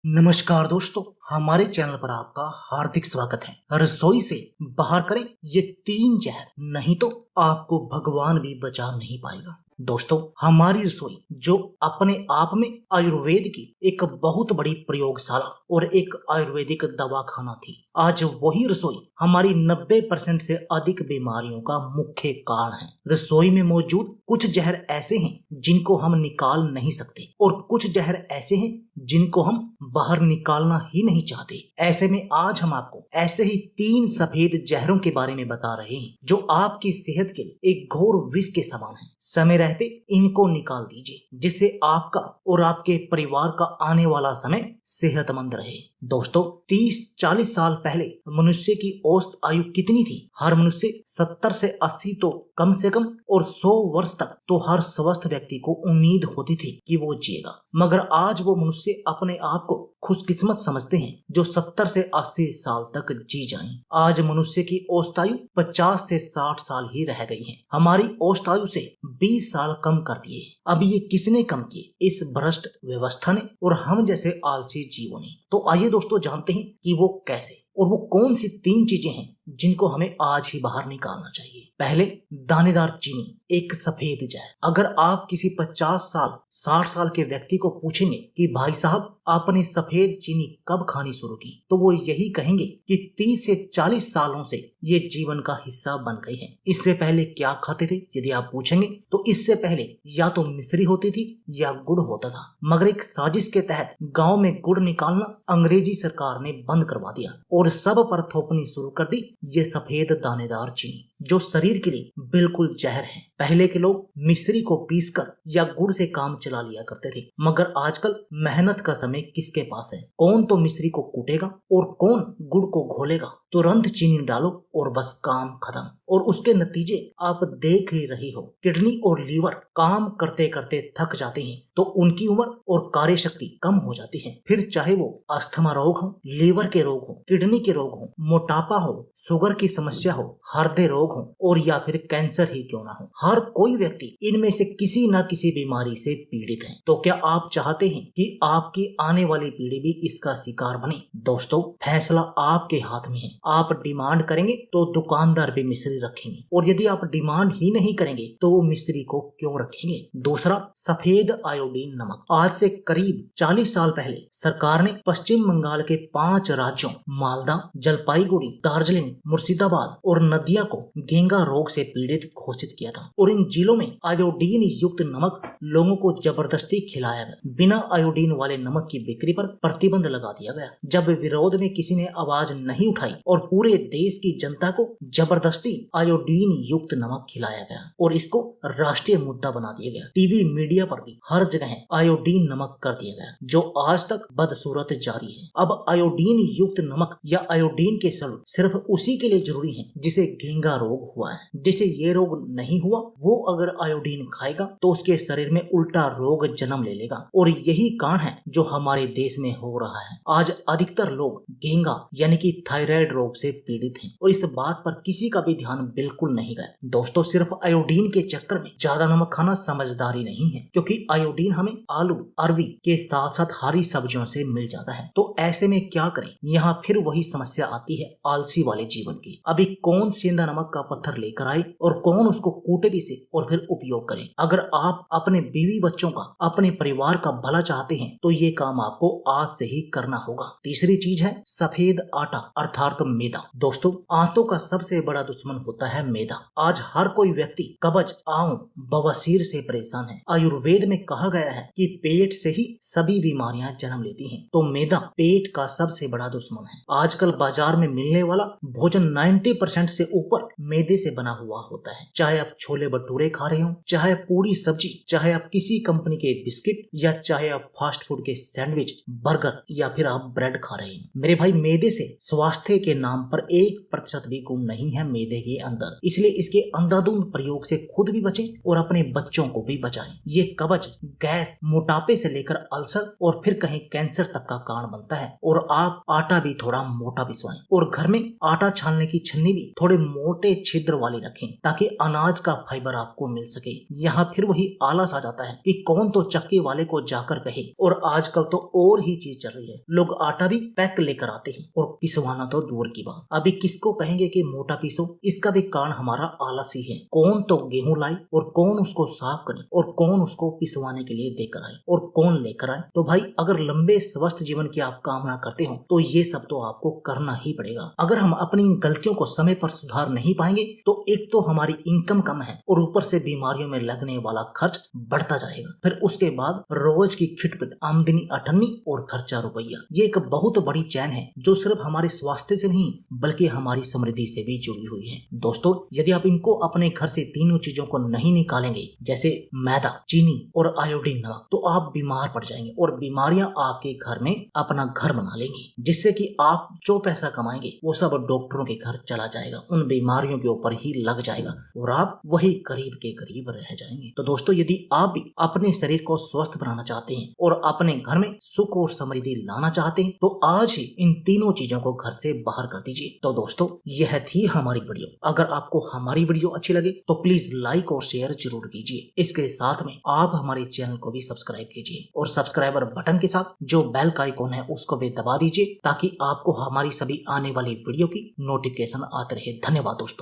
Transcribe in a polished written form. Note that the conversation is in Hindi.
नमस्कार दोस्तों, हमारे चैनल पर आपका हार्दिक स्वागत है। रसोई से बाहर करें ये 3 जहर, नहीं तो आपको भगवान भी बचा नहीं पाएगा। दोस्तों, हमारी रसोई जो अपने आप में आयुर्वेद की एक बहुत बड़ी प्रयोगशाला और एक आयुर्वेदिक दवाखाना थी, आज वही रसोई हमारी 90% से अधिक बीमारियों का मुख्य कारण है। रसोई में मौजूद कुछ जहर ऐसे हैं जिनको हम निकाल नहीं सकते और कुछ जहर ऐसे हैं जिनको हम बाहर निकालना ही नहीं चाहते। ऐसे में आज हम आपको ऐसे ही 3 सफेद जहरों के बारे में बता रहे हैं जो आपकी सेहत के लिए एक घोर विष के समान है। समय रहते इनको निकाल दीजिए, जिससे आपका और आपके परिवार का आने वाला समय सेहतमंद रहे। दोस्तों, 30-40 साल पहले मनुष्य की औसत आयु कितनी थी? हर मनुष्य 70 से 80 तो कम से कम और 100 वर्ष तक तो हर स्वस्थ व्यक्ति को उम्मीद होती थी कि वो जिएगा। मगर आज वो मनुष्य अपने आप को खुशकिस्मत समझते हैं जो 70 से 80 साल तक जी जाएं। आज मनुष्य की औसत आयु 50 से 60 साल ही रह गई है। हमारी औसत आयु से 20 साल कम कर दिए। अब ये किसने कम किए? इस भ्रष्ट व्यवस्था ने और हम जैसे आलसी जीवों ने। तो आइए दोस्तों जानते हैं कि वो कैसे और वो कौन सी 3 चीजें हैं जिनको हमें आज ही बाहर निकालना चाहिए। पहले, दानेदार चीनी, एक सफेद जहर। अगर आप किसी 50 साल 60 साल के व्यक्ति को पूछेंगे कि भाई साहब आपने सफेद चीनी कब खानी शुरू की, तो वो यही कहेंगे कि 30 से 40 सालों से ये जीवन का हिस्सा बन गई है। इससे पहले क्या खाते थे यदि आप पूछेंगे तो इससे पहले या तो मिश्री होती थी या गुड़ होता था। मगर एक साजिश के तहत गांव में गुड़ निकालना अंग्रेजी सरकार ने बंद करवा दिया और सब पर थोपनी शुरू कर दी ये सफेद दानेदार चीनी, जो शरीर के लिए बिल्कुल जहर है। पहले के लोग मिश्री को पीसकर या गुड़ से काम चला लिया करते थे, मगर आजकल मेहनत का समय किसके पास है? कौन तो मिश्री को कूटेगा और कौन गुड़ को घोलेगा। तुरंत चीनी डालो और बस काम खत्म। और उसके नतीजे आप देख ही रही हो। किडनी और लीवर काम करते करते थक जाते हैं तो उनकी उम्र और कार्य शक्ति कम हो जाती है। फिर चाहे वो अस्थमा रोग हो, लीवर के रोग हो, किडनी के रोग हो, मोटापा हो, शुगर की समस्या हो, हृदय रोग हो और या फिर कैंसर ही क्यों ना हो, हर कोई व्यक्ति इनमें से किसी न किसी बीमारी से पीड़ित है। तो क्या आप चाहते हैं कि आपकी आने वाली पीढ़ी भी इसका शिकार बने? दोस्तों, फैसला आपके हाथ में है। आप डिमांड करेंगे तो दुकानदार भी मिश्री रखेंगे, और यदि आप डिमांड ही नहीं करेंगे तो वो मिश्री को क्यों रखेंगे? दूसरा, सफेद आयोडीन नमक। आज से करीब 40 साल पहले सरकार ने पश्चिम बंगाल के 5 राज्यों मालदा, जलपाईगुड़ी, दार्जिलिंग, मुर्शिदाबाद और नदिया को घेंगा रोग से पीड़ित घोषित किया था और इन जिलों में आयोडीन युक्त नमक लोगों को जबरदस्ती खिलाया गया। बिना आयोडीन वाले नमक की बिक्री पर प्रतिबंध लगा दिया गया। जब विरोध में किसी ने आवाज नहीं उठाई और पूरे देश की जनता को जबरदस्ती आयोडीन युक्त नमक खिलाया गया और इसको राष्ट्रीय मुद्दा बना दिया गया। टीवी मीडिया पर भी हर जगह आयोडीन नमक कर दिया गया, जो आज तक बदसूरत जारी है। अब आयोडीन युक्त नमक या आयोडीन के सल्फर सिर्फ उसी के लिए जरूरी है जिसे घेंगा रोग हुआ है। जिसे ये रोग नहीं हुआ वो अगर आयोडीन खाएगा तो उसके शरीर में उल्टा रोग जन्म ले लेगा, और यही कारण है जो हमारे देश में हो रहा है। आज अधिकतर लोग घेंगा यानी कि थायराइड रोग से पीड़ित हैं और इस बात पर किसी का भी ध्यान बिल्कुल नहीं गया। दोस्तों, सिर्फ आयोडीन के चक्कर में ज्यादा नमक खाना समझदारी नहीं है, क्योंकि आयोडीन हमें आलू, अरबी के साथ साथ हरी सब्जियों से मिल जाता है। तो ऐसे में क्या करें? यहाँ फिर वही समस्या आती है आलसी वाले जीवन की। अभी कौन सेंधा नमक का पत्थर लेकर आए और कौन उसको कूटे भी से और फिर उपयोग करें? अगर आप अपने बीवी बच्चों का, अपने परिवार का भला चाहते हैं तो ये काम आपको आज से ही करना होगा। तीसरी चीज है सफेद आटा अर्थात मैदा। दोस्तों, आंतों का सबसे बड़ा दुश्मन होता है मैदा। आज हर कोई व्यक्ति कब्ज, आंव, बवासीर से परेशान है। आयुर्वेद में कहा गया है कि पेट से ही सभी बीमारियां जन्म लेती हैं, तो मैदा पेट का सबसे बड़ा दुश्मन है। आजकल बाजार में मिलने वाला भोजन 90% से ऊपर मैदे से बना हुआ होता है। चाहे आप छोले भटूरे खा रहे हो, चाहे पूरी सब्जी, चाहे आप किसी कंपनी के बिस्किट, या चाहे आप फास्ट फूड के सैंडविच, बर्गर, या फिर आप ब्रेड खा रहे हैं। मेरे भाई, मैदे से स्वास्थ्य के नाम पर 1% भी गुण नहीं है मैदे के ये अंदर, इसलिए इसके अंधाधुंध प्रयोग से खुद भी बचें और अपने बच्चों को भी बचाएं। ये कवच गैस, मोटापे से लेकर अल्सर और फिर कहीं कैंसर तक का कारण बनता है। और आप आटा भी थोड़ा मोटा पिसवाएं और घर में आटा छानने की छन्नी भी थोड़े मोटे छिद्र वाली रखें ताकि अनाज का फाइबर आपको मिल सके। यहाँ फिर वही आलस आ जाता है कि कौन तो चक्की वाले को जाकर कहे। और आजकल तो और ही चीज चल रही है, लोग आटा भी पैक लेकर आते हैं और पिसवाना तो दूर की बात। अभी किसको कहेंगे कि मोटा पीसो, इसका भी कारण हमारा आलस ही है। कौन तो गेहूं लाए और कौन उसको साफ करे और कौन उसको पिसवाने के लिए देकर आए और कौन लेकर आए। तो भाई अगर लंबे स्वस्थ जीवन की आप कामना करते हो तो ये सब तो आपको करना ही पड़ेगा। अगर हम अपनी इन गलतियों को समय पर सुधार नहीं पाएंगे तो एक तो हमारी इनकम कम है और ऊपर से बीमारियों में लगने वाला खर्च बढ़ता जाएगा। फिर उसके बाद रोज की खिटपिट, आमदनी अठन्नी और खर्चा रुपया। ये एक बहुत बड़ी चैन है जो सिर्फ हमारे स्वास्थ्य से नहीं बल्कि हमारी समृद्धि से भी जुड़ी हुई है। दोस्तों यदि आप इनको अपने घर से तीनों चीजों को नहीं निकालेंगे, जैसे मैदा, चीनी और आयोडीन नमक, तो आप बीमार पड़ जाएंगे और बीमारियां आपके घर में अपना घर बना लेंगी, जिससे कि आप जो पैसा कमाएंगे वो सब डॉक्टरों के घर चला जाएगा, उन बीमारियों के ऊपर ही लग जाएगा और आप वही गरीब के गरीब रह जाएंगे। तो दोस्तों यदि आप भी अपने शरीर को स्वस्थ बनाना चाहते हैं और अपने घर में सुख और समृद्धि लाना चाहते हैं तो आज ही इन तीनों चीजों को घर से बाहर कर दीजिए। तो दोस्तों यह थी हमारी वीडियो। अगर आपको हमारी वीडियो अच्छी लगे तो प्लीज लाइक और शेयर जरूर कीजिए। इसके साथ में आप हमारे चैनल को भी सब्सक्राइब कीजिए और सब्सक्राइबर बटन के साथ जो बेल का आइकॉन है उसको भी दबा दीजिए ताकि आपको हमारी सभी आने वाली वीडियो की नोटिफिकेशन आते रहे। धन्यवाद दोस्तों।